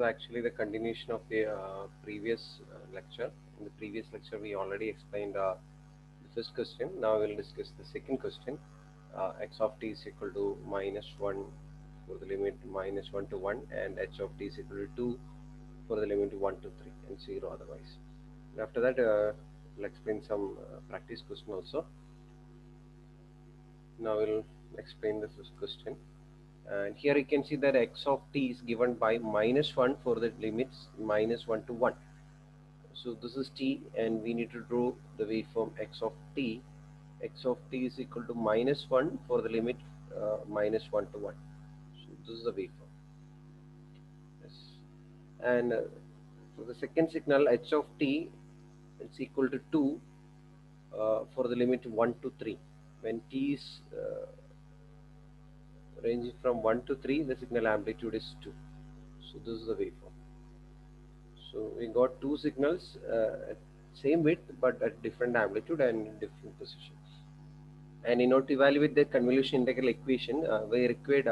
Actually the continuation of the previous lecture. In the previous lecture, we already explained the first question. Now we'll discuss the second question. X of t is equal to -1 for the limit -1 to 1, and h of t is equal to 2 for the limit 1 to 3 and 0 otherwise. And after that, we'll explain some practice question also. Now we'll explain the first question. And here you can see that x of t is given by -1 for the limits -1 to 1. So this is t, and we need to draw the waveform x of t. X of t is equal to -1 for the limit -1 to 1. So this is the waveform. Yes. And for the second signal, h of t is equal to 2 for the limit 1 to 3. When t is ranging from 1 to 3, the signal amplitude is 2. So this is the waveform. So we got two signals at same width but at different amplitude and in different positions. And in order to evaluate the convolution integral equation, we required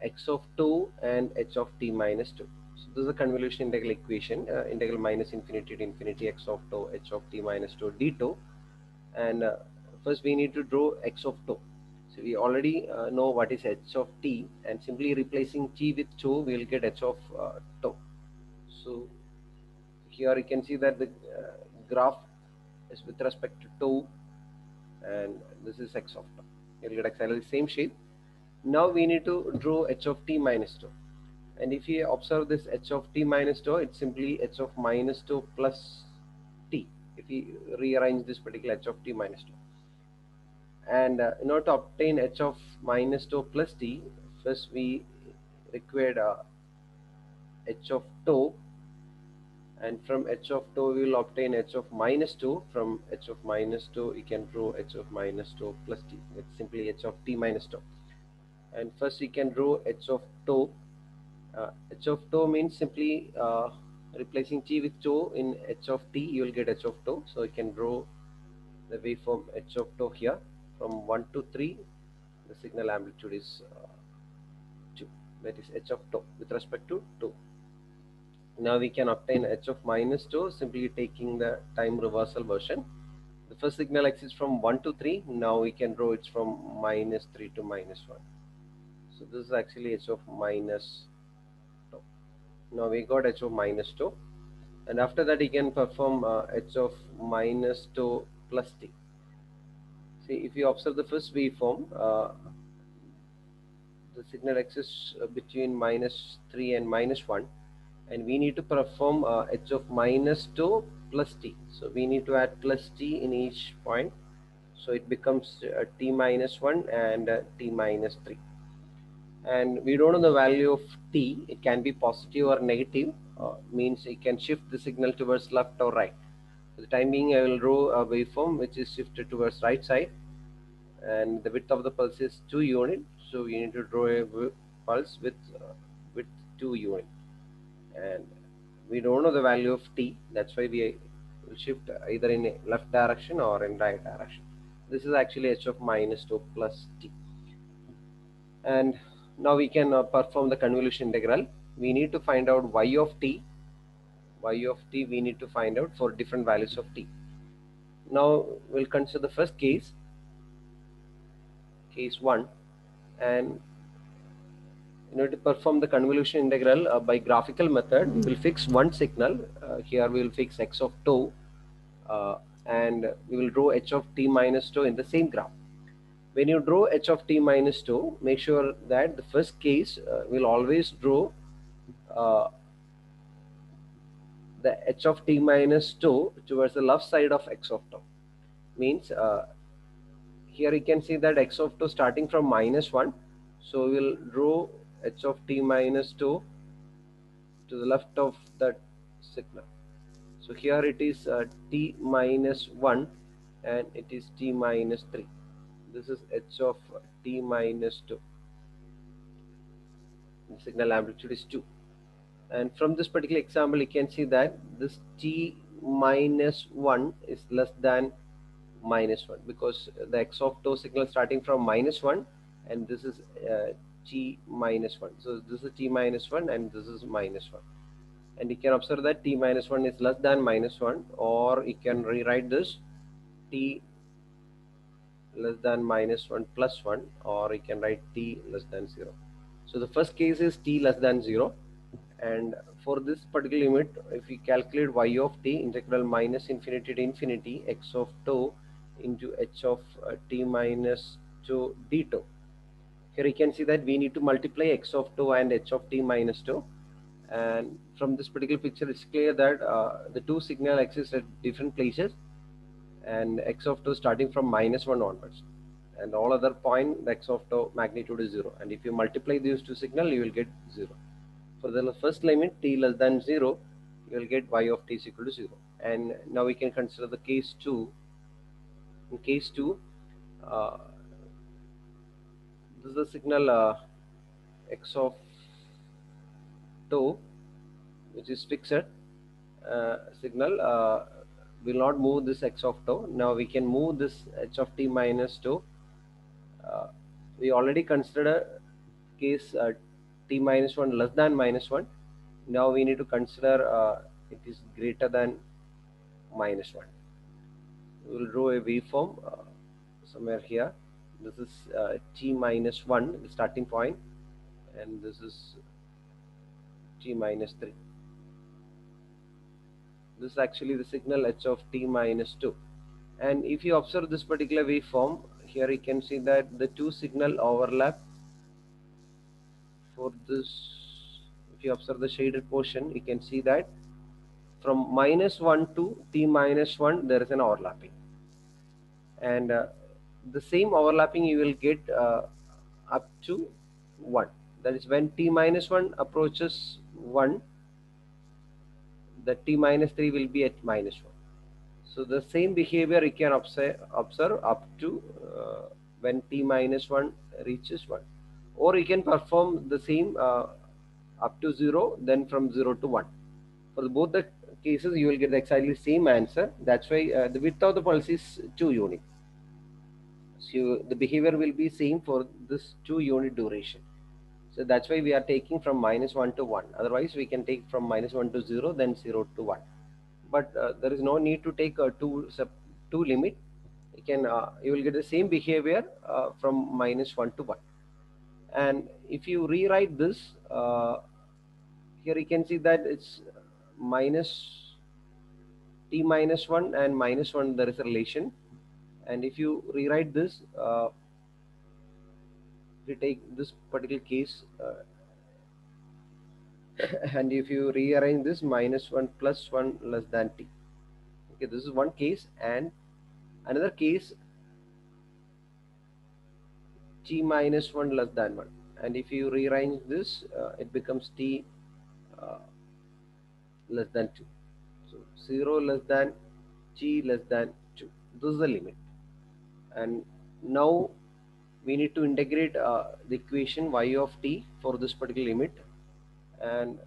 x of 2 and h of t minus 2. So this is a convolution integral equation, integral minus infinity to infinity x of 2 h of t minus 2 d2. And first we need to draw x of 2. So we already know what is h of t, and simply replacing t with 2 we will get h of 2. So here you can see that the graph is with respect to 2, and this is x of 2. You will get exactly the same shape. Now we need to draw h of t minus 2. And if you observe this h of t minus 2, it's simply h of minus 2 plus t. If we rearrange this particular h of t minus 2. And in order to obtain h of minus 2 plus t, first we required h of 2, and from h of 2 we will obtain h of minus 2. From h of minus 2 you can draw h of minus 2 plus t. That's simply h of t minus 2. And first we can draw h of 2. H of 2 means simply replacing t with 2 in h of t, you will get h of 2. So you can draw the waveform h of 2 here. From 1 to 3, the signal amplitude is 2. That is h of 2 with respect to 2. Now we can obtain h of minus 2 simply taking the time reversal version. The first signal exists from 1 to 3. Now we can draw it from -3 to -1. So this is actually h of minus 2. Now we got h of minus 2. And after that you can perform h of minus 2 plus t. See, if you observe the first waveform, the signal exists between -3 and -1, and we need to perform h of minus 2 plus t. So we need to add plus t in each point, so it becomes t minus 1 and t minus 3. And we don't know the value of t. It can be positive or negative, means it can shift the signal towards left or right. For the time being, I will draw a waveform which is shifted towards right side, and the width of the pulse is 2 unit. So we need to draw a pulse with width 2 unit, and we don't know the value of t. That's why we will shift either in a left direction or in right direction. This is actually h of minus 2 plus t. And now we can perform the convolution integral. We need to find out y of t. Y of t we need to find out for different values of t. Now we'll consider the first case, case 1, and in order to perform the convolution integral by graphical method, we will fix one signal. Here we will fix x of 2, and we will draw h of t minus 2 in the same graph. When you draw h of t minus 2, make sure that the first case will always draw the h of t minus 2 towards the left side of x of 2. Means here you can see that x of 2 starting from -1. So we will draw h of t minus 2 to the left of that signal. So here it is t minus 1 and it is t minus 3. This is h of t minus 2. The signal amplitude is 2. And from this particular example, you can see that this t minus 1 is less than -1, because the x of 2 signal starting from -1, and this is t minus 1. So this is t minus 1 and this is minus 1. And you can observe that t minus 1 is less than minus 1, or you can rewrite this t less than minus 1 plus 1, or you can write t less than 0. So the first case is t less than 0, and for this particular limit, if we calculate y of t, integral minus infinity to infinity x of tau into h of t minus 2 d tau. Here you can see that we need to multiply x of tau and h of t minus tau, and from this particular picture it's clear that the two signal exist at different places, and x of tau starting from minus 1 onwards, and all other point the x of tau magnitude is 0, and if you multiply these two signal you will get 0. For the first limit t less than 0, you will get y of t is equal to 0. And now we can consider the case 2. In case 2, this is the signal x of tau, which is fixed signal. Will not move this x of tau. Now we can move this h of t minus tau. We already considered a case t minus 1 less than minus 1. Now we need to consider it is greater than minus 1. We will draw a waveform somewhere here. This is t minus 1, the starting point, and this is t minus 3. This is actually the signal h of t minus 2. And if you observe this particular waveform, here you can see that the two signal overlap. For this, if you observe the shaded portion, you can see that from minus 1 to t minus 1 there is an overlapping, and the same overlapping you will get up to 1. That is, when t minus 1 approaches 1, the t minus 3 will be at minus 1. So the same behavior you can observe up to when t minus 1 reaches 1, or you can perform the same up to 0, then from 0 to 1. For both the cases you will get exactly same answer. That's why the width of the pulse is 2 unit. So the behavior will be same for this 2 unit duration. So that's why we are taking from minus 1 to 1. Otherwise we can take from minus 1 to 0, then 0 to 1. But there is no need to take two limit. You will get the same behavior from minus 1 to 1. And if you rewrite this, here you can see that it's minus t minus 1 and minus 1, there is a relation. And if you rewrite this, we take this particular case, and if you rearrange this, minus 1 plus 1 less than t. Okay, this is one case, and another case t minus 1 less than 1, and if you rearrange this, it becomes t less than 2. So 0 less than t less than 2. This is the limit. And now we need to integrate the equation y of t for this particular limit. And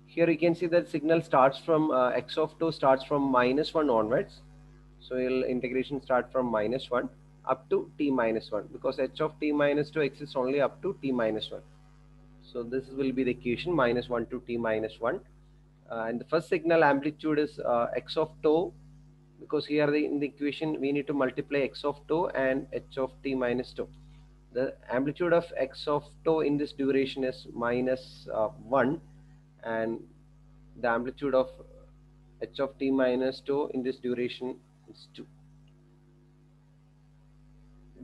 here you can see that signal starts from x of tau starts from minus 1 onwards. So integration start from minus 1 up to t minus 1, because h of t minus 2 exists only up to t minus 1. So this will be the equation minus 1 to t minus 1. And the first signal amplitude is x of tau, because here in the equation we need to multiply x of tau and h of t minus tau. The amplitude of x of tau in this duration is minus 1, and the amplitude of h of t minus tau in this duration is 2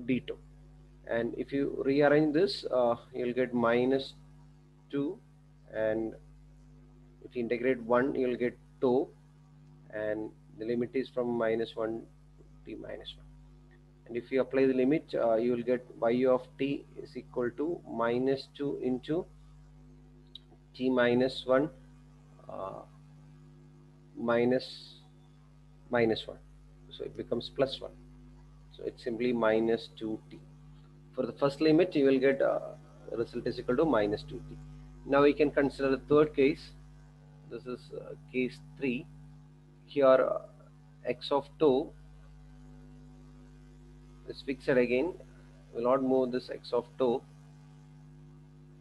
d tau. And if you rearrange this, you'll get minus 2, and if you integrate 1 you'll get tau, and the limit is from minus 1 to t minus 1. And if you apply the limit, you will get y of t is equal to minus 2 into t minus 1 minus 1. So it becomes plus 1. So it's simply minus 2t. For the first limit, you will get the result is equal to minus 2t. Now we can consider the third case. This is case 3. Here x of tau is fixed again. Will not move this x of tau.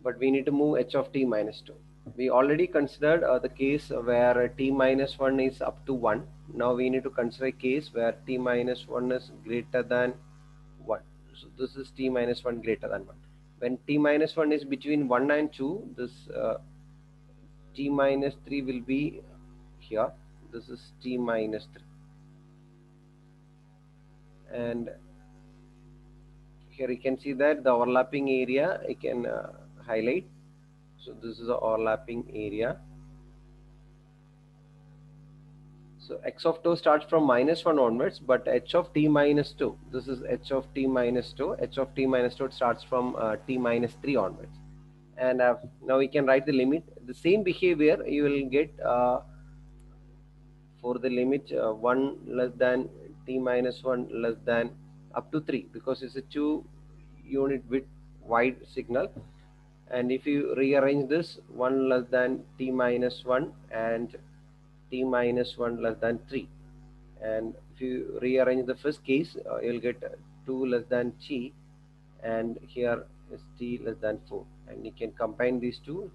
but we need to move h of t minus 2. We already considered the case where t minus 1 is up to 1. Now we need to consider a case where t minus 1 is greater than 1. So this is t minus 1 greater than 1. When t minus 1 is between 1 and 2, this t minus 3 will be here. This is t minus 3. And here you can see that the overlapping area I can highlight. So this is the overlapping area. So x of 2 starts from minus 1 onwards, but h of t minus 2, this is h of t minus 2, h of t minus 2 starts from t minus 3 onwards. And now we can write the limit. The same behavior you will get for the limit 1 less than t minus 1 less than up to 3, because it's a 2 unit width wide signal. And if you rearrange this, 1 less than t minus 1 and t minus 1 less than 3, and if you rearrange the first case, you'll get 2 less than t, and here is t less than 4, and you can combine these two,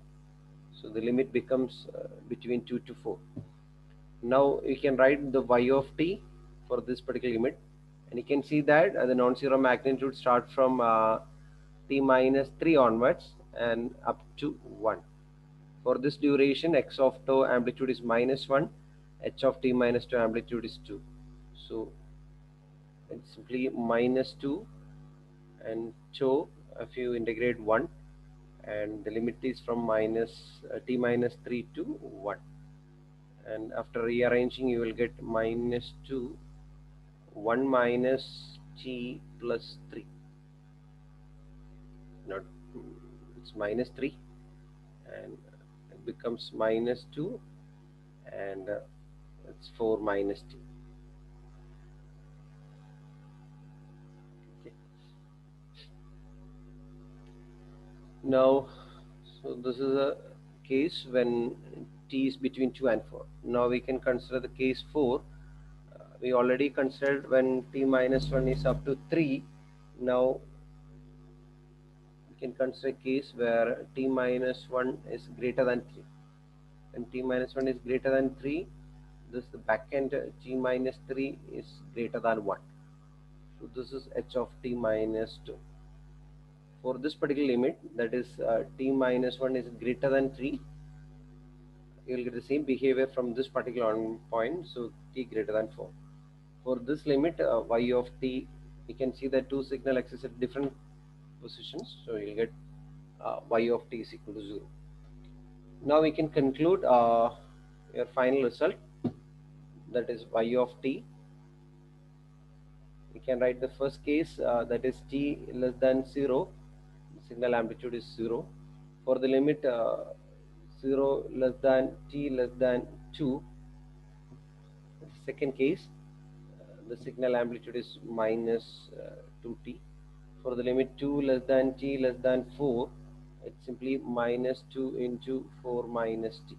so the limit becomes between 2 to 4. Now you can write the y of t for this particular limit, and you can see that the non-zero magnitude start from t minus 3 onwards and up to 1. For this duration, x of tau amplitude is minus 1, h of t minus 2 amplitude is 2. So it's simply minus 2 and tau if you integrate 1, and the limit is from minus t minus 3 to 1. And after rearranging, you will get minus 2, 1 minus t plus 3. Not, it's minus 3, and it becomes minus 2, and it's 4 minus t. Okay. Now, so this is a case when t is between 2 and 4. Now we can consider the case 4. We already considered when t minus 1 is up to 3. Now we can consider a case where t minus 1 is greater than 3. When t minus 1 is greater than 3, this the back end t minus 3 is greater than 1. So this is h of t minus 2. For this particular limit, that is t minus 1 is greater than 3, you will get the same behavior from this particular point, so t greater than 4. For this limit y of t, you can see that two signal axes at different positions, so you will get y of t is equal to 0. Now we can conclude your final result, that is y of t. We can write the first case, that is t less than 0, signal amplitude is 0. For the limit 0 less than t less than 2, the second case, the signal amplitude is minus 2t. For the limit 2 less than t less than 4, it's simply minus 2 into 4 minus t.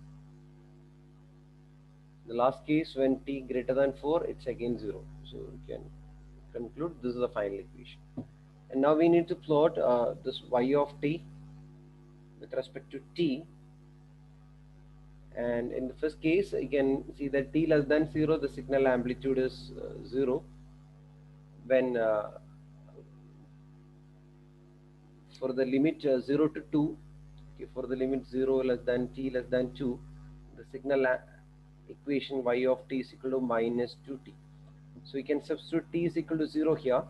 The last case, when t greater than 4, it's again 0. So we can conclude this is the final equation. And now we need to plot this y of t with respect to t. And in the first case, you can see that t less than 0, the signal amplitude is 0. When for the limit 0 to 2, okay, for the limit 0 less than t less than 2, the signal equation y of t is equal to minus 2t. So we can substitute t is equal to 0 here.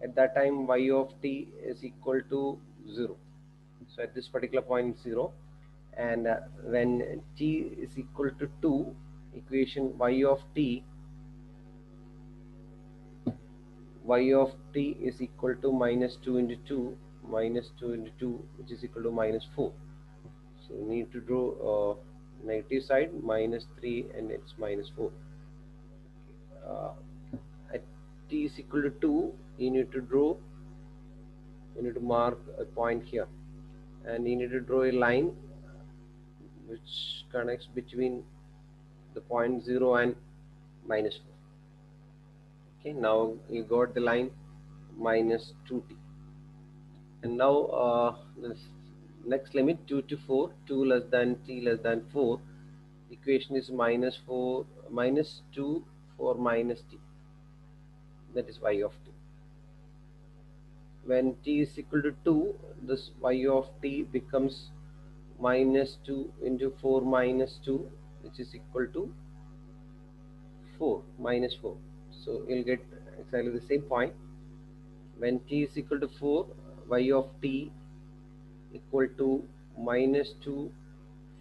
At that time, y of t is equal to 0. So at this particular point, 0. And when t is equal to 2, equation y of t is equal to minus 2 into 2, minus 2 into 2, which is equal to minus 4. So we need to draw negative side, minus 3, and it's minus 4. At t is equal to 2, you need to mark a point here, and you need to draw a line which connects between the point 0 and minus 4. Okay, now you got the line minus 2t. And now next limit 2 to 4, 2 less than t less than 4, equation is minus 4 minus 2 for minus t, that is y of t. When t is equal to 2, this y of t becomes minus 2 into 4 minus 2, which is equal to 4 minus 4. So you'll get exactly the same point. When t is equal to 4, y of t equal to minus 2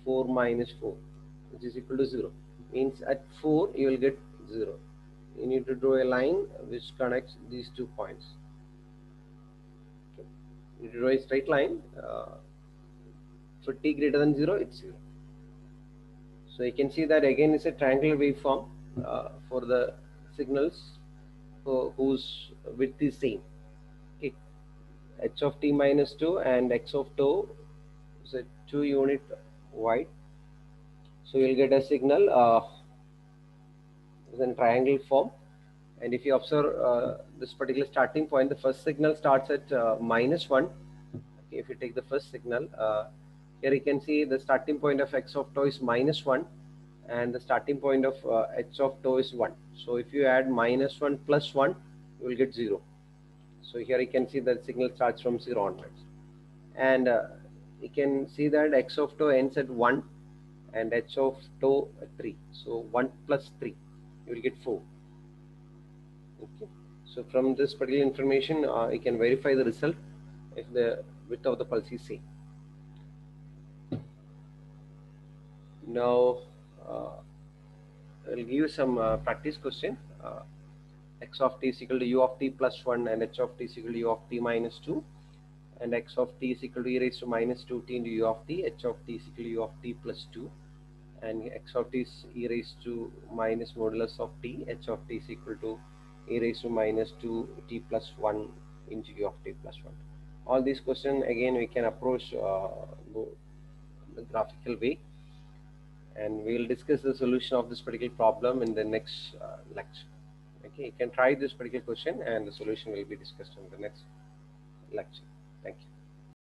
4 minus 4, which is equal to 0. Means at 4 you will get 0. You need to draw a line which connects these 2 points. Okay. You draw a straight line. For t greater than 0, it's 0. So you can see that again it's a triangular waveform for the signals whose width is same. Okay. H of t minus 2 and x of tau is a 2 unit wide. So you'll get a signal in triangle form. And if you observe this particular starting point, the first signal starts at minus 1. Okay, if you take the first signal, here you can see the starting point of x of tau is minus 1 and the starting point of h of tau is 1. So if you add minus 1 plus 1, you will get 0. So here you can see that signal starts from 0 onwards. And you can see that x of tau ends at 1 and h of tau at 3. So 1 plus 3, you will get 4. Okay. So from this particular information, you can verify the result if the width of the pulse is same. Now, I'll give you some practice question. X of t is equal to u of t plus 1 and h of t is equal to u of t minus 2, and x of t is equal to e raised to minus 2t into u of t, h of t is equal to u of t plus 2, and x of t is e raised to minus modulus of t, h of t is equal to e raised to minus 2t plus 1 into u of t plus 1. All these questions again we can approach the graphical way, and we will discuss the solution of this particular problem in the next lecture. Okay, you can try this particular question and the solution will be discussed in the next lecture. Thank you.